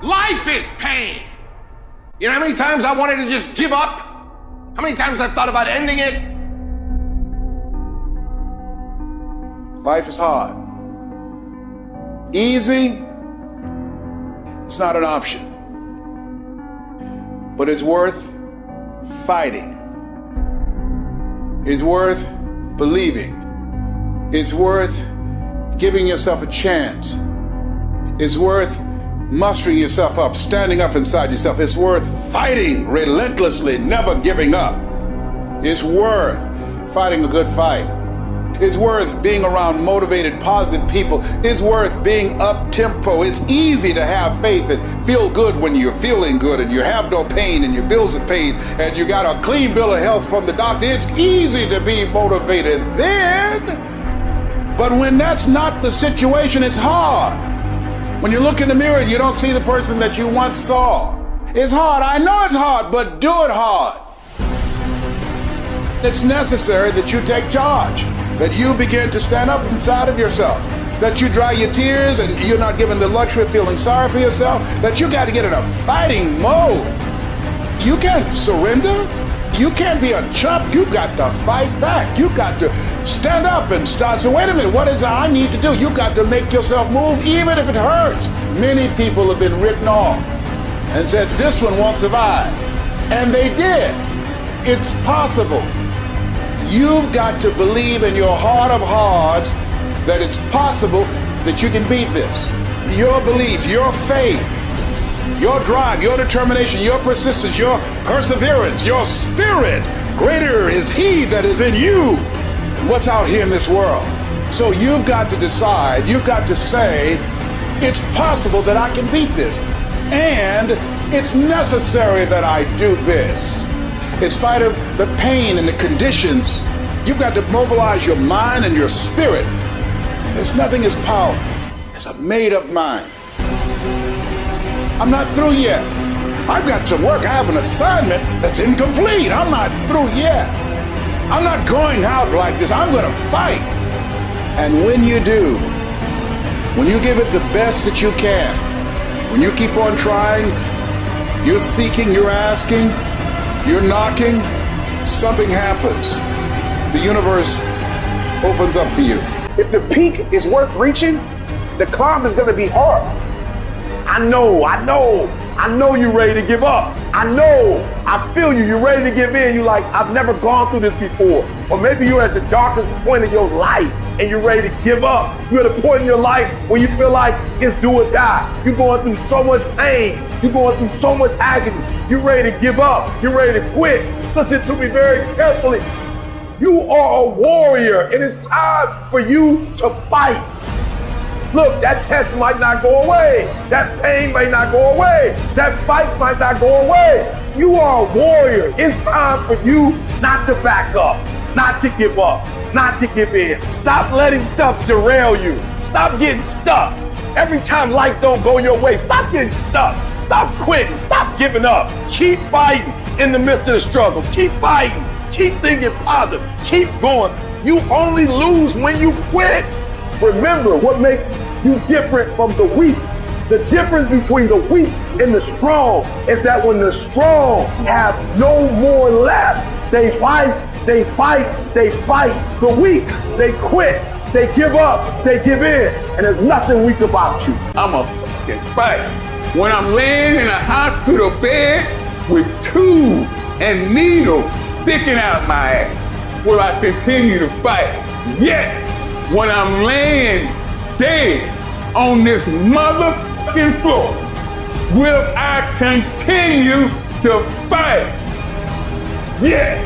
Life is pain. You know how many times I wanted to just give up? How many times I've thought about ending it? Life is hard. Easy, it's not an option. But it's worth fighting. It's worth believing. It's worth giving yourself a chance. It's worth mustering yourself up, standing up inside yourself. It's worth fighting relentlessly, never giving up. It's worth fighting a good fight. It's worth being around motivated, positive people. It's worth being up-tempo. It's easy to have faith and feel good when you're feeling good and you have no pain and your bills are paid and you got a clean bill of health from the doctor. It's easy to be motivated then. But when that's not the situation, it's hard. When you look in the mirror and you don't see the person that you once saw. It's hard. I know it's hard, but do it hard. It's necessary that you take charge, that you begin to stand up inside of yourself, that you dry your tears and you're not given the luxury of feeling sorry for yourself, that you got to get in a fighting mode. You can't surrender. You can't be a chump. You got to fight back. You got to stand up and start. So wait a minute, what is it I need to do? You got to make yourself move even if it hurts. Many people have been written off and said, this one won't survive. And they did. It's possible. You've got to believe in your heart of hearts that it's possible that you can beat this. Your belief, your faith, your drive, your determination, your persistence, your perseverance, your spirit. Greater is He that is in you than what's out here in this world. So you've got to decide, you've got to say, it's possible that I can beat this. And it's necessary that I do this. In spite of the pain and the conditions, you've got to mobilize your mind and your spirit. There's nothing as powerful as a made-up mind. I'm not through yet. I've got to work. I have an assignment that's incomplete. I'm not through yet. I'm not going out like this. I'm going to fight. And when you do, when you give it the best that you can, when you keep on trying, you're seeking, you're asking, you're knocking, something happens. The universe opens up for you. If the peak is worth reaching, the climb is going to be hard. I know you're ready to give up. I feel you. You're ready to give in. You're like, I've never gone through this before. Or maybe you're at the darkest point of your life and you're ready to give up. You're at a point in your life where you feel like it's do or die. You're going through so much pain. You're going through so much agony. You're ready to give up. You're ready to quit. Listen to me very carefully. You are a warrior. It is time for you to fight. Look, that test might not go away. That pain may not go away. That fight might not go away. You are a warrior. It's time for you not to back up, not to give up, not to give in. Stop letting stuff derail you. Stop getting stuck. Every time life don't go your way, stop getting stuck. Stop quitting. Stop giving up. Keep fighting in the midst of the struggle. Keep fighting. Keep thinking positive. Keep going. You only lose when you quit. Remember what makes you different from the weak. The difference between the weak and the strong is that when the strong have no more left, they fight, they fight, they fight. The weak, they quit, they give up, they give in, and there's nothing weak about you. I'm a fucking fight. When I'm laying in a hospital bed with tubes and needles sticking out my ass, will I continue to fight? Yes. When I'm laying dead on this motherfucking floor, will I continue to fight? Yes.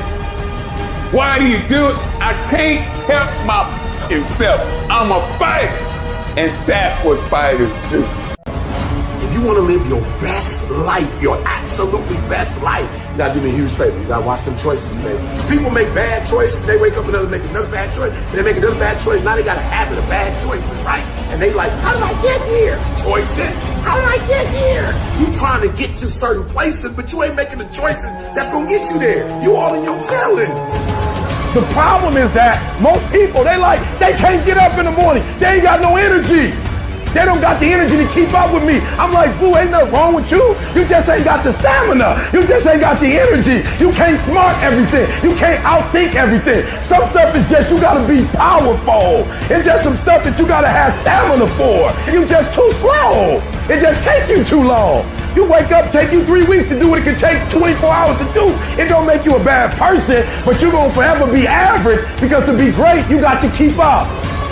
Why do you do it? I can't help my fucking self. I'm a fighter. And that's what fighters do. If you want to live your best life, your absolutely best life, you gotta do me a huge favor. You gotta watch them choices you make. People make bad choices, they wake up and they make another bad choice, and they make another bad choice. Now they got a habit of bad choices, right? And they like, how did I get here? Choices. How did I get here? You trying to get to certain places, but you ain't making the choices that's gonna get you there. You all in your feelings. The problem is that most people, they can't get up in the morning. They ain't got no energy. They don't got the energy to keep up with me. I'm like, boo, ain't nothing wrong with you. You just ain't got the stamina. You just ain't got the energy. You can't smart everything. You can't outthink everything. Some stuff is just you gotta be powerful. It's just some stuff that you gotta have stamina for. You just too slow. It just take you too long. You wake up, take you 3 weeks to do what it can take 24 hours to do. It don't make you a bad person, but you're gonna forever be average because to be great, you got to keep up.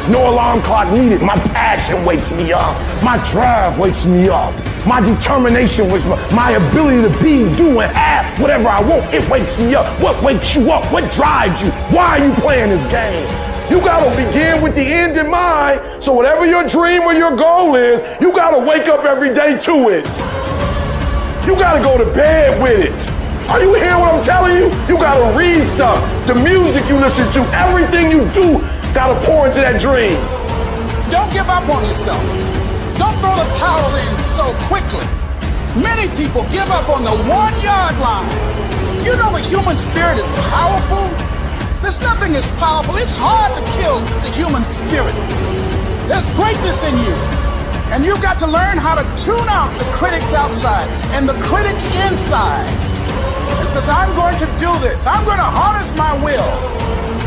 No alarm clock needed. My passion wakes me up. My drive wakes me up. My determination wakes me up. My ability to be, do, and have whatever I want, it wakes me up. What wakes you up? What drives you? Why are you playing this game? You gotta begin with the end in mind. So whatever your dream or your goal is, you gotta wake up every day to it. You gotta go to bed with it. Are you hearing what I'm telling you? You gotta read stuff. The music you listen to, everything you do, gotta pour into that dream. Don't give up on yourself. Don't throw the towel in so quickly. Many people give up on the 1-yard line. You know the human spirit is powerful. There's nothing as powerful. It's hard to kill the human spirit. There's greatness in you. And you've got to learn how to tune out the critics outside and the critic inside. And since I'm going to do this, I'm going to harness my will.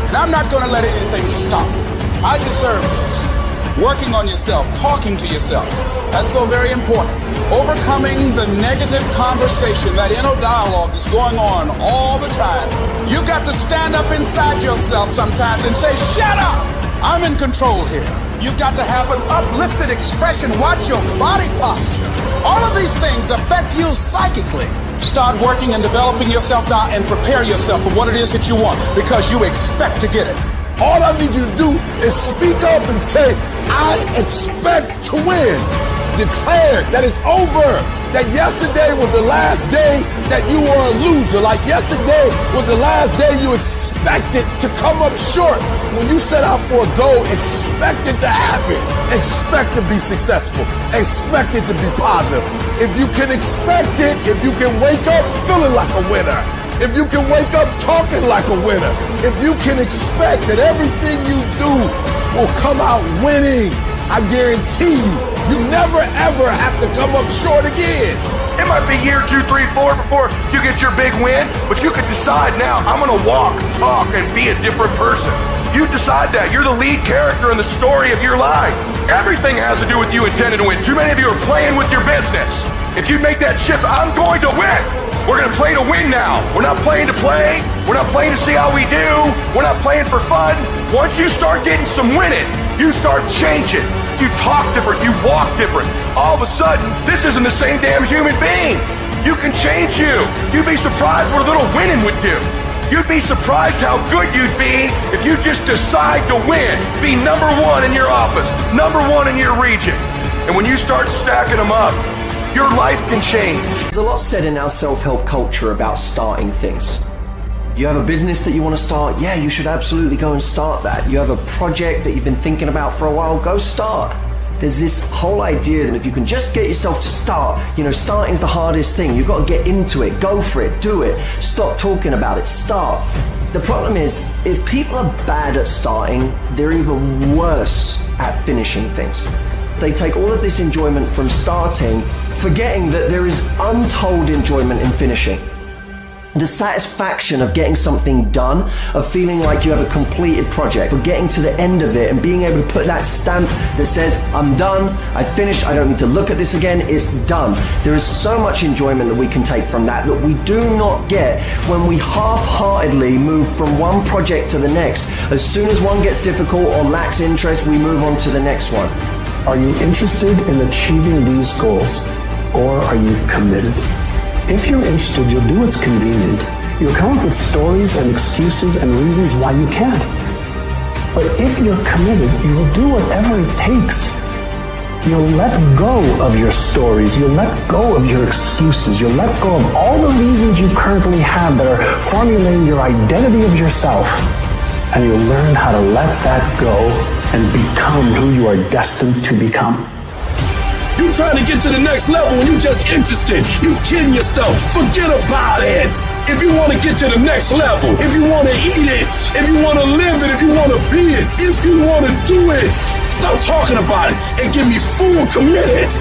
And I'm not going to let anything stop me. I deserve this. Working on yourself, talking to yourself. That's so very important. Overcoming the negative conversation, that inner dialogue is going on all the time. You've got to stand up inside yourself sometimes and say, shut up! I'm in control here. You've got to have an uplifted expression. Watch your body posture. All of these things affect you psychically. Start working and developing yourself now and prepare yourself for what it is that you want because you expect to get it. All I need you to do is speak up and say, I expect to win. Declare that it's over. That yesterday was the last day that you were a loser. Like yesterday was the last day you expected to come up short. When you set out for a goal, expect it to happen. Expect to be successful. Expect it to be positive. If you can expect it, if you can wake up feeling like a winner, if you can wake up talking like a winner, if you can expect that everything you do will come out winning, I guarantee you never ever have to come up short again. It might be year 2, 3, 4 before you get your big win, but you could decide now, I'm gonna walk, talk, and be a different person. You decide that. You're the lead character in the story of your life. Everything has to do with you intending to win. Too many of you are playing with your business. If you make that shift, I'm going to win. We're going to play to win now. We're not playing to play. We're not playing to see how we do. We're not playing for fun. Once you start getting some winning, you start changing. You talk different. You walk different. All of a sudden, this isn't the same damn human being. You can change you. You'd be surprised what a little winning would do. You'd be surprised how good you'd be if you just decide to win. Be number 1 in your office, number 1 in your region. And when you start stacking them up, your life can change. There's a lot said in our self-help culture about starting things. You have a business that you want to start, yeah, you should absolutely go and start that. You have a project that you've been thinking about for a while, go start. There's this whole idea that if you can just get yourself to start, starting's the hardest thing. You've got to get into it, go for it, do it, stop talking about it, start. The problem is, if people are bad at starting, they're even worse at finishing things. They take all of this enjoyment from starting, forgetting that there is untold enjoyment in finishing. The satisfaction of getting something done, of feeling like you have a completed project, of getting to the end of it and being able to put that stamp that says, I'm done, I finished, I don't need to look at this again, it's done. There is so much enjoyment that we can take from that we do not get when we half-heartedly move from one project to the next. As soon as one gets difficult or lacks interest, we move on to the next one. Are you interested in achieving these goals, or are you committed? If you're interested, you'll do what's convenient. You'll come up with stories and excuses and reasons why you can't. But if you're committed, you'll do whatever it takes. You'll let go of your stories. You'll let go of your excuses. You'll let go of all the reasons you currently have that are formulating your identity of yourself. And you'll learn how to let that go and become who you are destined to become. You trying to get to the next level and you just interested. You kidding yourself. Forget about it. If you want to get to the next level, if you want to eat it, if you want to live it, if you want to be it, if you want to do it, Stop talking about it and give me full commitment.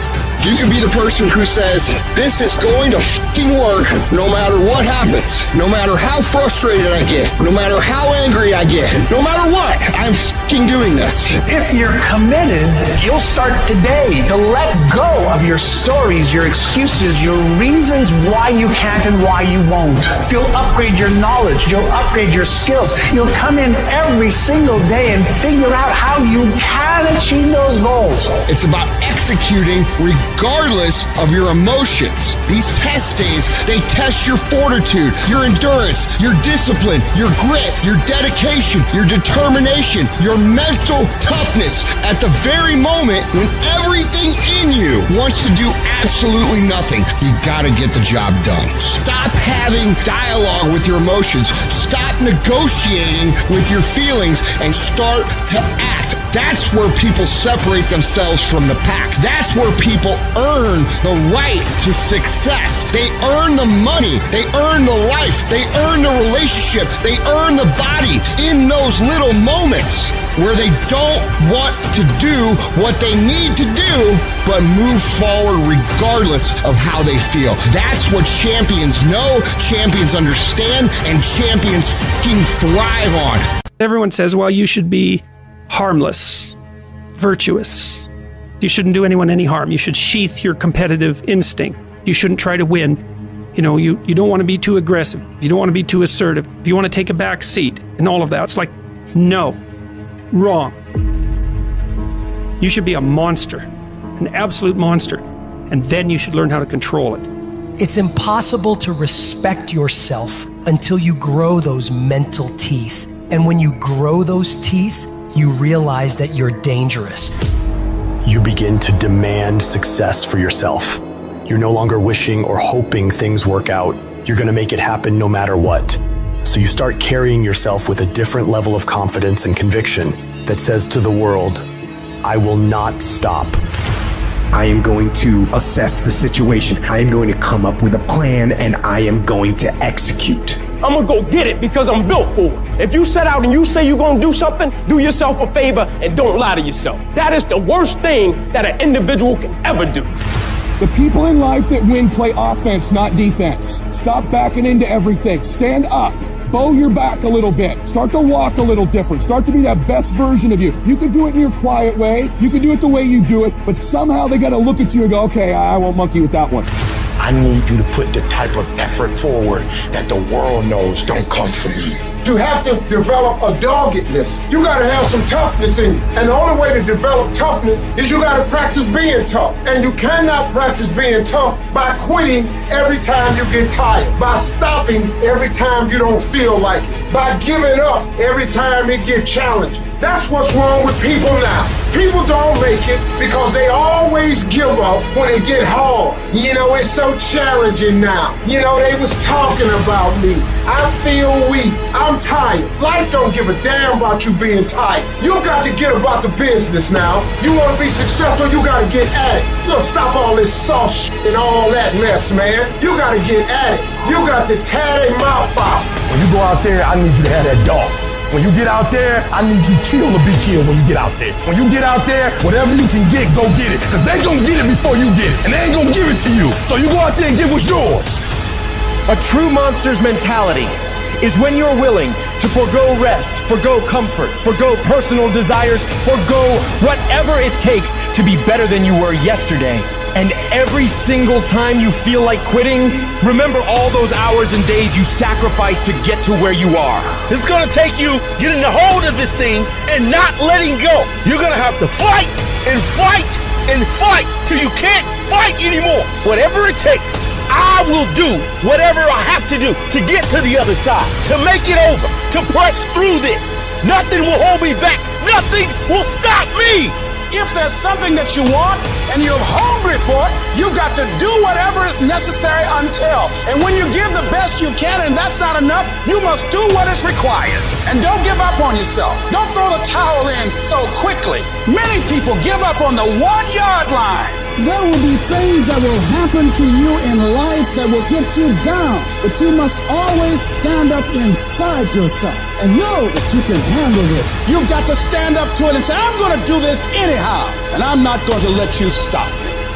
You can be the person who says, this is going to fucking work no matter what happens, no matter how frustrated I get, no matter how angry I get, no matter what, I'm fucking doing this. If you're committed, you'll start today to let go of your stories, your excuses, your reasons why you can't and why you won't. You'll upgrade your knowledge. You'll upgrade your skills. You'll come in every single day and figure out how you can achieve those goals. It's about executing regardless of your emotions. These test days, they test your fortitude, your endurance, your discipline, your grit, your dedication, your determination, your mental toughness at the very moment when everything in you wants to do absolutely nothing. You gotta get the job done. Stop having dialogue with your emotions. Stop negotiating with your feelings and start to act. That's where people separate themselves from the pack. That's where people earn the right to success. They earn the money. They earn the life. They earn the relationship. They earn the body in those little moments where they don't want to do what they need to do, but move forward regardless of how they feel. That's what champions know, champions understand, and champions fucking thrive on. Everyone says, well, you should be harmless, virtuous. You shouldn't do anyone any harm. You should sheath your competitive instinct. You shouldn't try to win. You know, you don't want to be too aggressive. You don't want to be too assertive. You want to take a back seat and all of that. It's like, no, wrong. You should be a monster, an absolute monster, and then you should learn how to control it. It's impossible to respect yourself until you grow those mental teeth. And when you grow those teeth, you realize that you're dangerous. You begin to demand success for yourself. You're no longer wishing or hoping things work out. You're going to make it happen no matter what. So you start carrying yourself with a different level of confidence and conviction that says to the world, I will not stop. I am going to assess the situation. I am going to come up with a plan and I am going to execute. I'm gonna go get it because I'm built for it. If you set out and you say you're gonna do something, do yourself a favor and don't lie to yourself. That is the worst thing that an individual can ever do. The people in life that win play offense, not defense. Stop backing into everything. Stand up. Bow your back a little bit. Start to walk a little different. Start to be that best version of you. You can do it in your quiet way. You can do it the way you do it, but somehow they gotta look at you and go, okay, I won't monkey with that one. I need you to put the type of effort forward that the world knows don't come from you. You have to develop a doggedness. You gotta have some toughness in you. And the only way to develop toughness is you gotta practice being tough. And you cannot practice being tough by quitting every time you get tired, by stopping every time you don't feel like it, by giving up every time it gets challenging. That's what's wrong with people now. People don't make it because they always give up when it get hard. You know, it's so challenging now. You know, they was talking about me. I feel weak. I'm tired. Life don't give a damn about you being tired. You got to get about the business now. You want to be successful, you got to get at it. You gotta stop all this soft shit and all that mess, man. You got to get at it. You got to tear their mouth out. When you go out there, I need you to have that dog. When you get out there, I need you kill or be killed when you get out there. When you get out there, whatever you can get, go get it. Because they gonna get it before you get it. And they ain't gonna give it to you. So you go out there and get what's yours. A true monster's mentality is when you're willing to forgo rest, forgo comfort, forgo personal desires, forgo whatever it takes to be better than you were yesterday. And every single time you feel like quitting, remember all those hours and days you sacrificed to get to where you are. It's gonna take you getting a hold of this thing and not letting go. You're gonna have to fight and fight and fight till you can't fight anymore. Whatever it takes, I will do whatever I have to do to get to the other side, to make it over, to press through this. Nothing will hold me back. Nothing will stop me. If there's something that you want and you're hungry for it, you got to do whatever is necessary until. And when you give the best you can and that's not enough, you must do what is required. And don't give up on yourself. Don't throw the towel in so quickly. Many people give up on the 1 yard line. There will be things that will happen to you in life that will get you down, but you must always stand up inside yourself and know that you can handle this. You've got to stand up to it and say, I'm going to do this anyhow, and I'm not going to let you stop.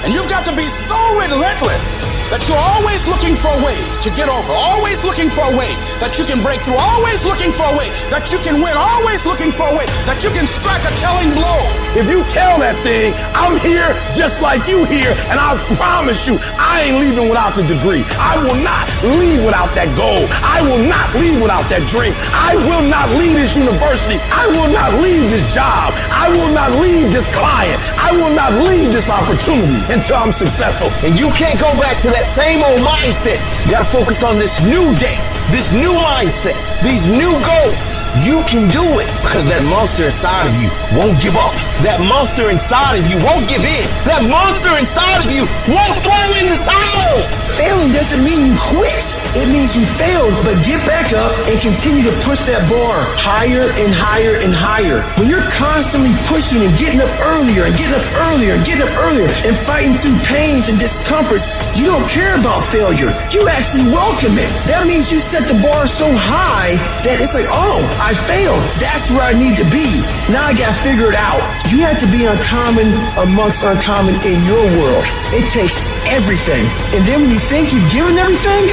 And you've got to be so relentless that you're always looking for a way to get over, always looking for a way that you can break through, always looking for a way that you can win, always looking for a way that you can strike a telling blow. If you tell that thing, I'm here just like you here, and I promise you, I ain't leaving without the degree. I will not leave without that goal. I will not leave without that dream. I will not leave this university. I will not leave this job. I will not leave this client. I will not leave this opportunity until I'm successful. And you can't go back to that same old mindset. You gotta focus on this new day, this new mindset, these new goals. You can do it because that monster inside of you won't give up. That monster inside of you won't give in. That monster inside of you won't throw in the towel. Failing doesn't mean you quit. It means you failed, but get back up and continue to push that bar higher and higher and higher. When you're constantly pushing and getting up earlier and getting up earlier and getting up earlier and fighting through pains and discomforts, you don't care about failure. You actually welcome it. That means you set the bar so high that it's like, oh, I failed. That's where I need to be. Now I got to figure it out. You have to be uncommon amongst uncommon in your world. It takes everything. And then when you think you've given everything,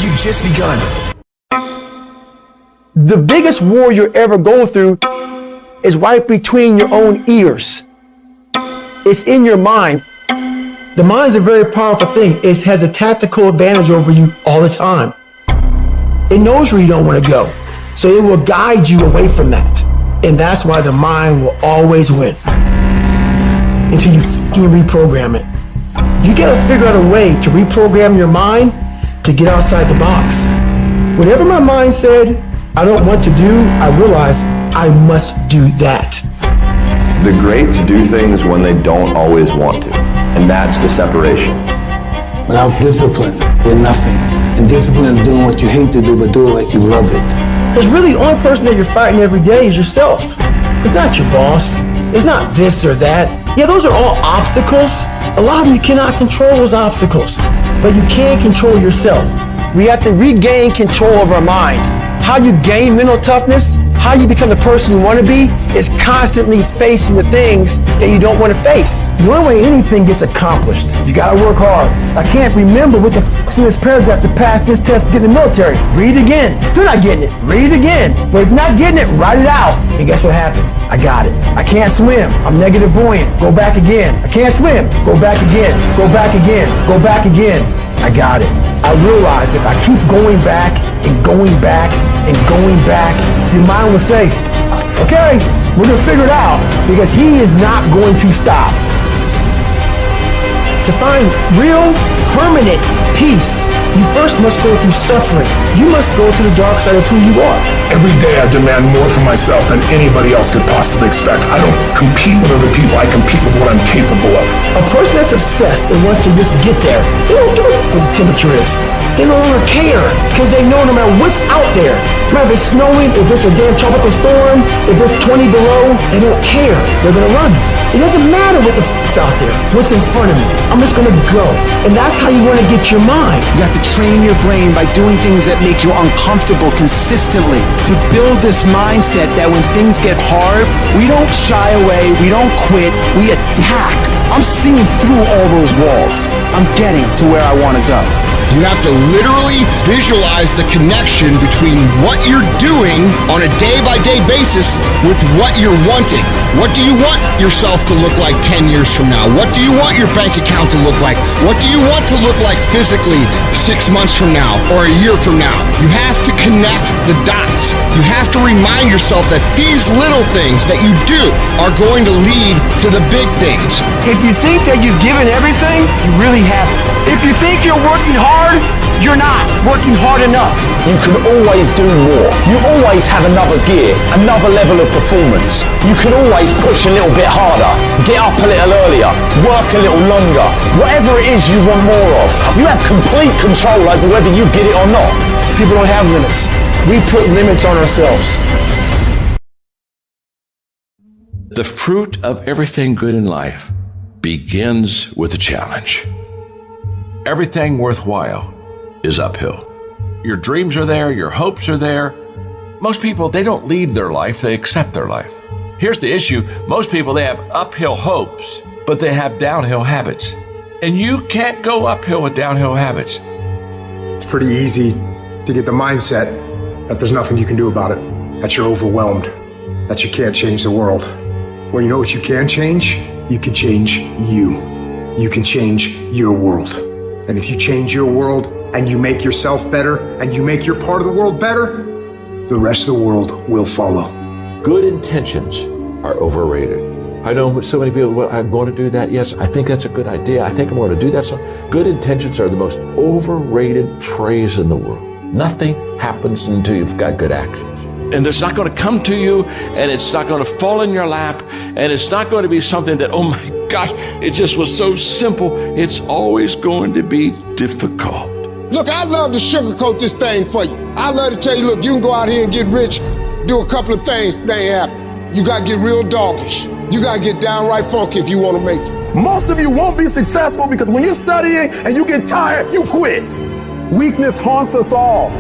you've just begun. The biggest war you'll ever go through is right between your own ears. It's in your mind. The mind's a very powerful thing. It has a tactical advantage over you all the time. It knows where you don't want to go. So it will guide you away from that. And that's why the mind will always win. Until you fucking reprogram it. You gotta figure out a way to reprogram your mind to get outside the box. Whatever my mind said I don't want to do, I realized I must do that. They're great to do things when they don't always want to. And that's the separation. Without discipline, you're nothing. And discipline is doing what you hate to do, but do it like you love it. Because really, the only person that you're fighting every day is yourself. It's not your boss. It's not this or that. Yeah, those are all obstacles. A lot of them you cannot control those obstacles, but you can control yourself. We have to regain control of our mind. How you gain mental toughness, how you become the person you want to be, is constantly facing the things that you don't want to face. The only way anything gets accomplished, you gotta work hard. I can't remember what the fuck's in this paragraph to pass this test to get in the military. Read it again. Still not getting it. Read it again. But if you're not getting it, write it out. And guess what happened? I got it. I can't swim. I'm negative buoyant. Go back again. I can't swim. Go back again. Go back again. Go back again. I got it. I realize if I keep going back and going back and going back, your mind will say, okay, we're gonna figure it out, because he is not going to stop. To find real, permanent peace, you first must go through suffering. You must go to the dark side of who you are. Every day I demand more for myself than anybody else could possibly expect. I don't compete with other people, I compete with what I'm capable of. A person that's obsessed and wants to just get there, they don't give a f*** what the temperature is. They no longer care, because they know no matter what's out there, no matter if it's snowing, if it's a damn tropical storm, if it's 20 below, they don't care. They're gonna run. It doesn't matter what the f***'s out there, what's in front of me. I'm just gonna go. And that's how you wanna get your mind. You have to train your brain by doing things that make you uncomfortable consistently. To build this mindset that when things get hard, we don't shy away, we don't quit, we attack. I'm seeing through all those walls. I'm getting to where I wanna go. You have to literally visualize the connection between what you're doing on a day-by-day basis with what you're wanting. What do you want yourself to look like 10 years from now? What do you want your bank account to look like? What do you want to look like physically 6 months from now or a year from now? You have to connect the dots. You have to remind yourself that these little things that you do are going to lead to the big things. If you think that you've given everything, you really haven't. If you think you're working hard, you're not working hard enough. You can always do more. You always have another gear, another level of performance. You can always push a little bit harder, get up a little earlier, work a little longer. Whatever it is you want more of, you have complete control over whether you get it or not. People don't have limits. We put limits on ourselves. The fruit of everything good in life begins with a challenge. Everything worthwhile is uphill. Your dreams are there, your hopes are there. Most people, they don't lead their life, they accept their life. Here's the issue. Most people, they have uphill hopes, but they have downhill habits. And you can't go uphill with downhill habits. It's pretty easy to get the mindset that there's nothing you can do about it, that you're overwhelmed, that you can't change the world. Well, you know what you can change? You can change you. You can change your world. And if you change your world and you make yourself better and you make your part of the world better, the rest of the world will follow. Good intentions are overrated. I know so many people, well, I'm going to do that. Yes, I think that's a good idea. I think I'm going to do that. So good intentions are the most overrated phrase in the world. Nothing happens until you've got good actions. And it's not going to come to you, and it's not going to fall in your lap, and it's not going to be something that, oh my gosh, it just was so simple. It's always going to be difficult. Look, I'd love to sugarcoat this thing for you. I'd love to tell you, look, you can go out here and get rich, do a couple of things, they ain't happen. You got to get real doggish. You got to get downright funky if you want to make it. Most of you won't be successful because when you're studying and you get tired, you quit. Weakness haunts us all.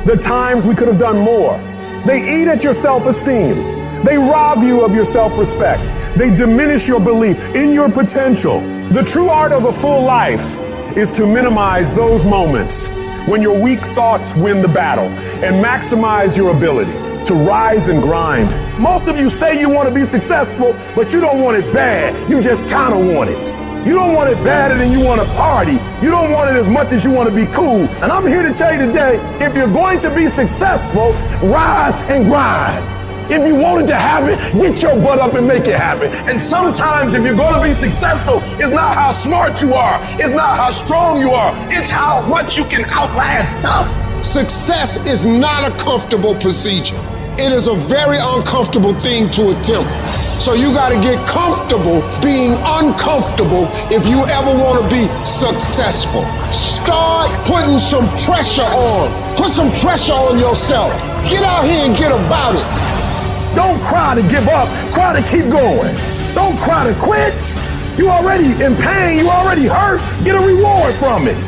The times we could have done more. They eat at your self-esteem. They rob you of your self-respect. They diminish your belief in your potential. The true art of a full life is to minimize those moments when your weak thoughts win the battle and maximize your ability to rise and grind. Most of you say you want to be successful, but you don't want it bad. You just kind of want it. You don't want it badder than you want to party. You don't want it as much as you want to be cool. And I'm here to tell you today, if you're going to be successful, rise and grind. If you want it to happen, get your butt up and make it happen. And sometimes if you're going to be successful, it's not how smart you are. It's not how strong you are. It's how much you can outlast stuff. Success is not a comfortable procedure. It is a very uncomfortable thing to attempt. So you got to get comfortable being uncomfortable if you ever want to be successful. Start putting some pressure on. Put some pressure on yourself. Get out here and get about it. Don't cry to give up. Cry to keep going. Don't cry to quit. You already in pain. You already hurt. Get a reward from it.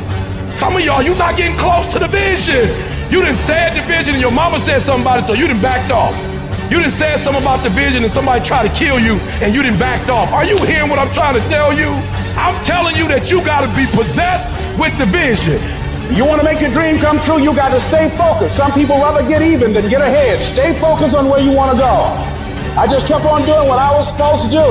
Some of y'all, you not getting close to the vision. You done said the vision and your mama said something about it, so you done backed off. You done said something about the vision and somebody tried to kill you and you done backed off. Are you hearing what I'm trying to tell you? I'm telling you that you gotta be possessed with the vision. You want to make your dream come true, you got to stay focused. Some people rather get even than get ahead. Stay focused on where you want to go. I just kept on doing what I was supposed to do.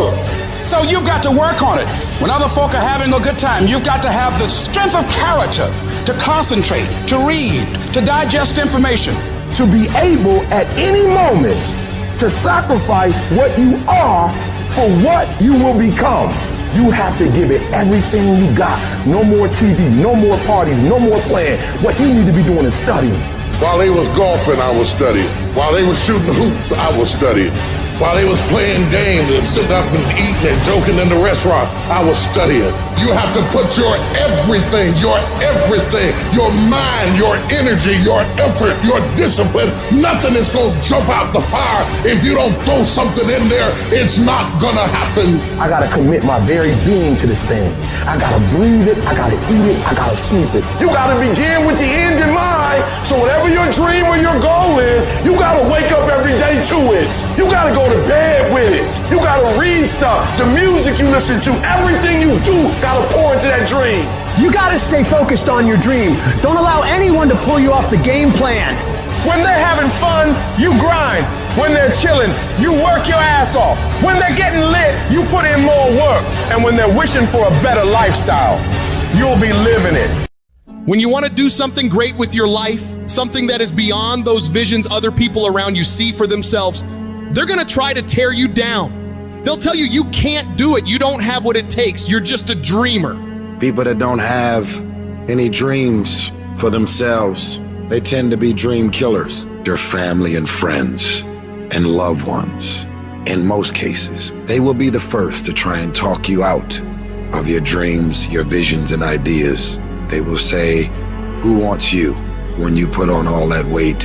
So you've got to work on it. When other folk are having a good time, you've got to have the strength of character to concentrate, to read, to digest information. To be able at any moment to sacrifice what you are for what you will become. You have to give it everything you got. No more TV, no more parties, no more playing. What you need to be doing is studying. While they was golfing, I was studying. While they was shooting hoops, I was studying. While they was playing games and sitting up and eating and joking in the restaurant, I was studying. You have to put your everything, your mind, your energy, your effort, your discipline. Nothing is going to jump out the fire if you don't throw something in there. It's not going to happen. I got to commit my very being to this thing. I got to breathe it. I got to eat it. I got to sleep it. You got to begin with the end in mind. So whatever your dream or your goal is, you got to wake up every day to it. You got to go to bed with it. You got to read stuff. The music you listen to, everything you do, got to pour into that dream. You got to stay focused on your dream. Don't allow anyone to pull you off the game plan. When they're having fun, you grind. When they're chilling, you work your ass off. When they're getting lit, you put in more work. And when they're wishing for a better lifestyle, you'll be living it. When you want to do something great with your life, something that is beyond those visions other people around you see for themselves, they're going to try to tear you down. They'll tell you you can't do it. You don't have what it takes. You're just a dreamer. People that don't have any dreams for themselves, they tend to be dream killers. Their family and friends and loved ones. In most cases, they will be the first to try and talk you out of your dreams, your visions and ideas. They will say, who wants you when you put on all that weight?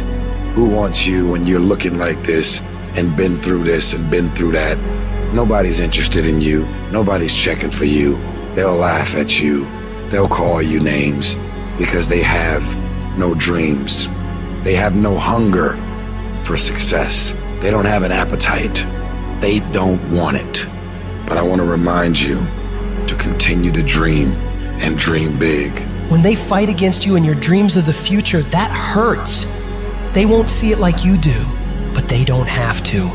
Who wants you when you're looking like this and been through this and been through that? Nobody's interested in you. Nobody's checking for you. They'll laugh at you. They'll call you names because they have no dreams. They have no hunger for success. They don't have an appetite. They don't want it. But I want to remind you to continue to dream and dream big. When they fight against you in your dreams of the future, that hurts. They won't see it like you do, but they don't have to.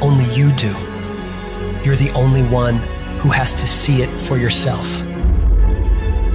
Only you do. You're the only one who has to see it for yourself.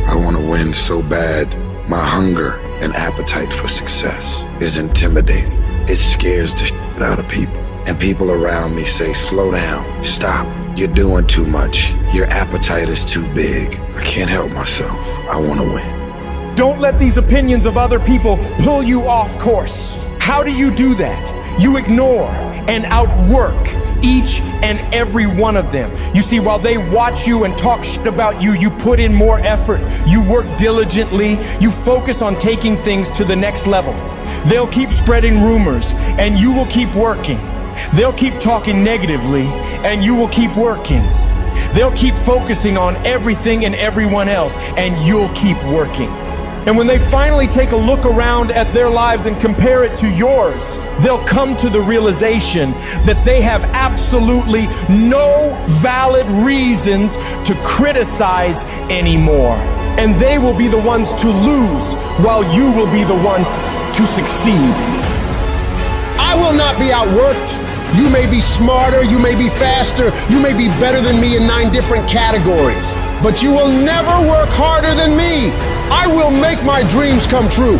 I want to win so bad. My hunger and appetite for success is intimidating. It scares the shit out of people. And people around me say, slow down, stop. You're doing too much. Your appetite is too big. I can't help myself. I want to win. Don't let these opinions of other people pull you off course. How do you do that? You ignore and outwork each and every one of them. You see, while they watch you and talk shit about you, you put in more effort. You work diligently. You focus on taking things to the next level. They'll keep spreading rumors and you will keep working. They'll keep talking negatively and you will keep working. They'll keep focusing on everything and everyone else and you'll keep working. And when they finally take a look around at their lives and compare it to yours, they'll come to the realization that they have absolutely no valid reasons to criticize anymore. And they will be the ones to lose while you will be the one to succeed. I will not be outworked. You may be smarter, you may be faster, you may be better than me in 9 different categories, but you will never work harder than me. I will make my dreams come true.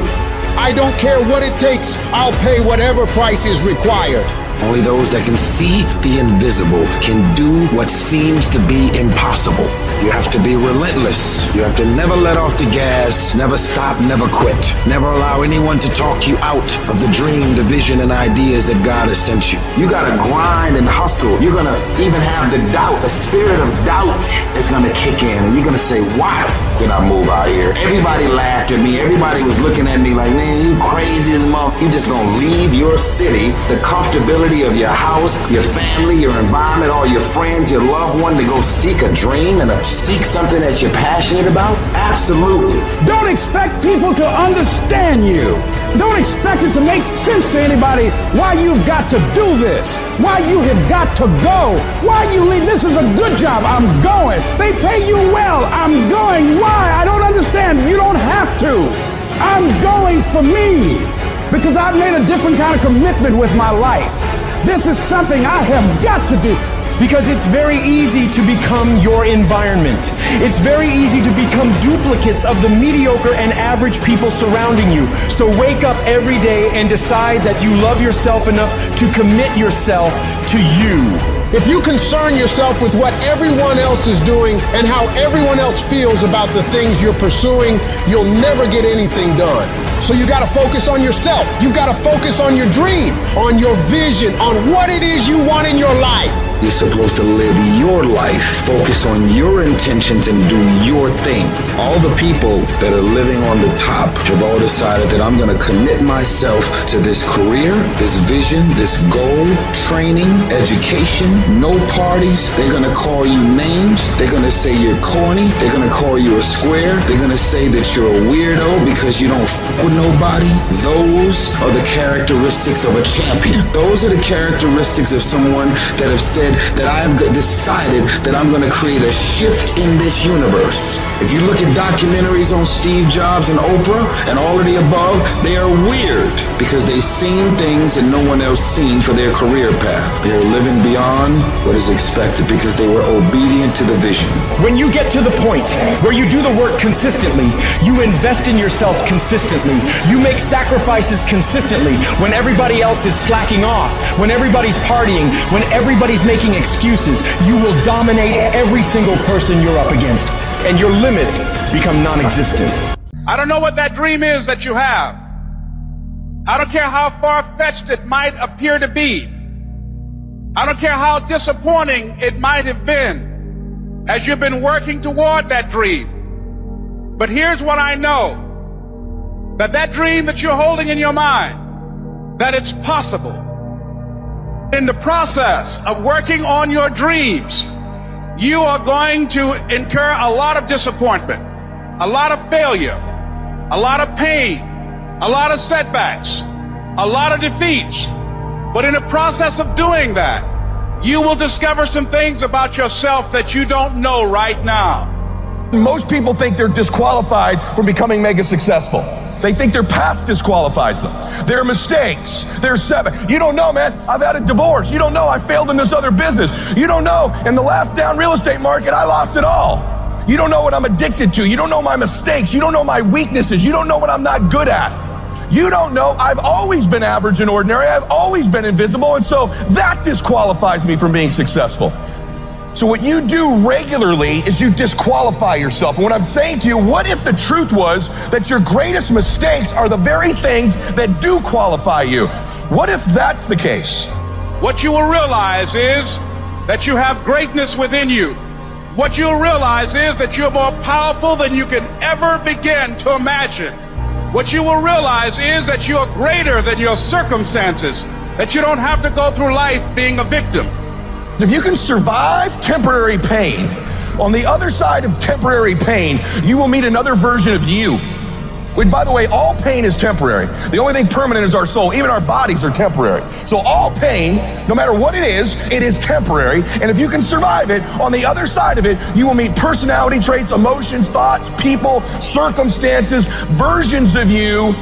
I don't care what it takes. I'll pay whatever price is required. Only those that can see the invisible can do what seems to be impossible. You have to be relentless. You have to never let off the gas, never stop, never quit. Never allow anyone to talk you out of the dream, the vision, and ideas that God has sent you. You gotta grind and hustle. You're gonna even have the doubt, the spirit of doubt is gonna kick in, and you're gonna say, why did I move out here? Everybody laughed at me. Everybody was looking at me like, man, you crazy as a mother. You just gonna leave your city, the comfortability of your house, your family, your environment, all your friends, your loved one to go seek a dream and seek something that you're passionate about? Absolutely. Don't expect people to understand you. Don't expect it to make sense to anybody why you've got to do this, why you have got to go, why you leave. This is a good job. I'm going. They pay you well. I'm going. Why? I don't understand. You don't have to. I'm going for me because I've made a different kind of commitment with my life. This is something I have got to do. Because it's very easy to become your environment. It's very easy to become duplicates of the mediocre and average people surrounding you. So wake up every day and decide that you love yourself enough to commit yourself to you. If you concern yourself with what everyone else is doing and how everyone else feels about the things you're pursuing, you'll never get anything done. So you gotta focus on yourself. You've gotta focus on your dream, on your vision, on what it is you want in your life. You're supposed to live your life, focus on your intentions, and do your thing. All the people that are living on the top have all decided that I'm gonna commit myself to this career, this vision, this goal, training, education, no parties. They're gonna call you names. They're gonna say you're corny. They're gonna call you a square. They're gonna say that you're a weirdo because you don't f with nobody. Those are the characteristics of a champion. Those are the characteristics of someone that have said that I have decided that I'm going to create a shift in this universe. If you look at documentaries on Steve Jobs and Oprah and all of the above, they are weird because they've seen things that no one else seen for their career path. They're living beyond what is expected because they were obedient to the vision. When you get to the point where you do the work consistently, you invest in yourself consistently, you make sacrifices consistently when everybody else is slacking off, when everybody's partying, when everybody's making excuses, you will dominate every single person you're up against, and your limits become non-existent. I don't know what that dream is that you have. I don't care how far-fetched it might appear to be. I don't care how disappointing it might have been as you've been working toward that dream. But here's what I know, that dream that you're holding in your mind, that it's possible. In the process of working on your dreams, you are going to incur a lot of disappointment, a lot of failure, a lot of pain, a lot of setbacks, a lot of defeats. But in the process of doing that, you will discover some things about yourself that you don't know right now. Most people think they're disqualified from becoming mega successful. They think their past disqualifies them. Their mistakes, their setbacks. You don't know, man. I've had a divorce. You don't know I failed in this other business. You don't know in the last down real estate market, I lost it all. You don't know what I'm addicted to. You don't know my mistakes. You don't know my weaknesses. You don't know what I'm not good at. You don't know I've always been average and ordinary. I've always been invisible. And so that disqualifies me from being successful. So what you do regularly is you disqualify yourself. And what I'm saying to you, what if the truth was that your greatest mistakes are the very things that do qualify you? What if that's the case? What you will realize is that you have greatness within you. What you'll realize is that you're more powerful than you can ever begin to imagine. What you will realize is that you're greater than your circumstances, that you don't have to go through life being a victim. If you can survive temporary pain, on the other side of temporary pain, you will meet another version of you. Which, by the way, all pain is temporary. The only thing permanent is our soul. Even our bodies are temporary. So all pain, no matter what it is temporary. And if you can survive it, on the other side of it, you will meet personality traits, emotions, thoughts, people, circumstances, versions of you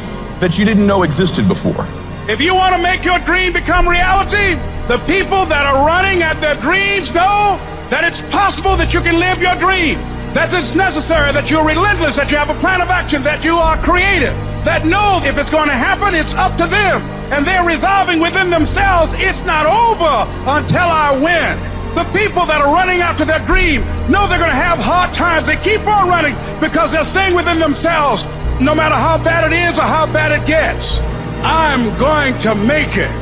that you didn't know existed before. If you want to make your dream become reality, the people that are running at their dreams know that it's possible that you can live your dream, that it's necessary, that you're relentless, that you have a plan of action, that you are creative, that know if it's going to happen, it's up to them. And they're resolving within themselves, it's not over until I win. The people that are running after their dream know they're going to have hard times. They keep on running because they're saying within themselves, no matter how bad it is or how bad it gets, I'm going to make it.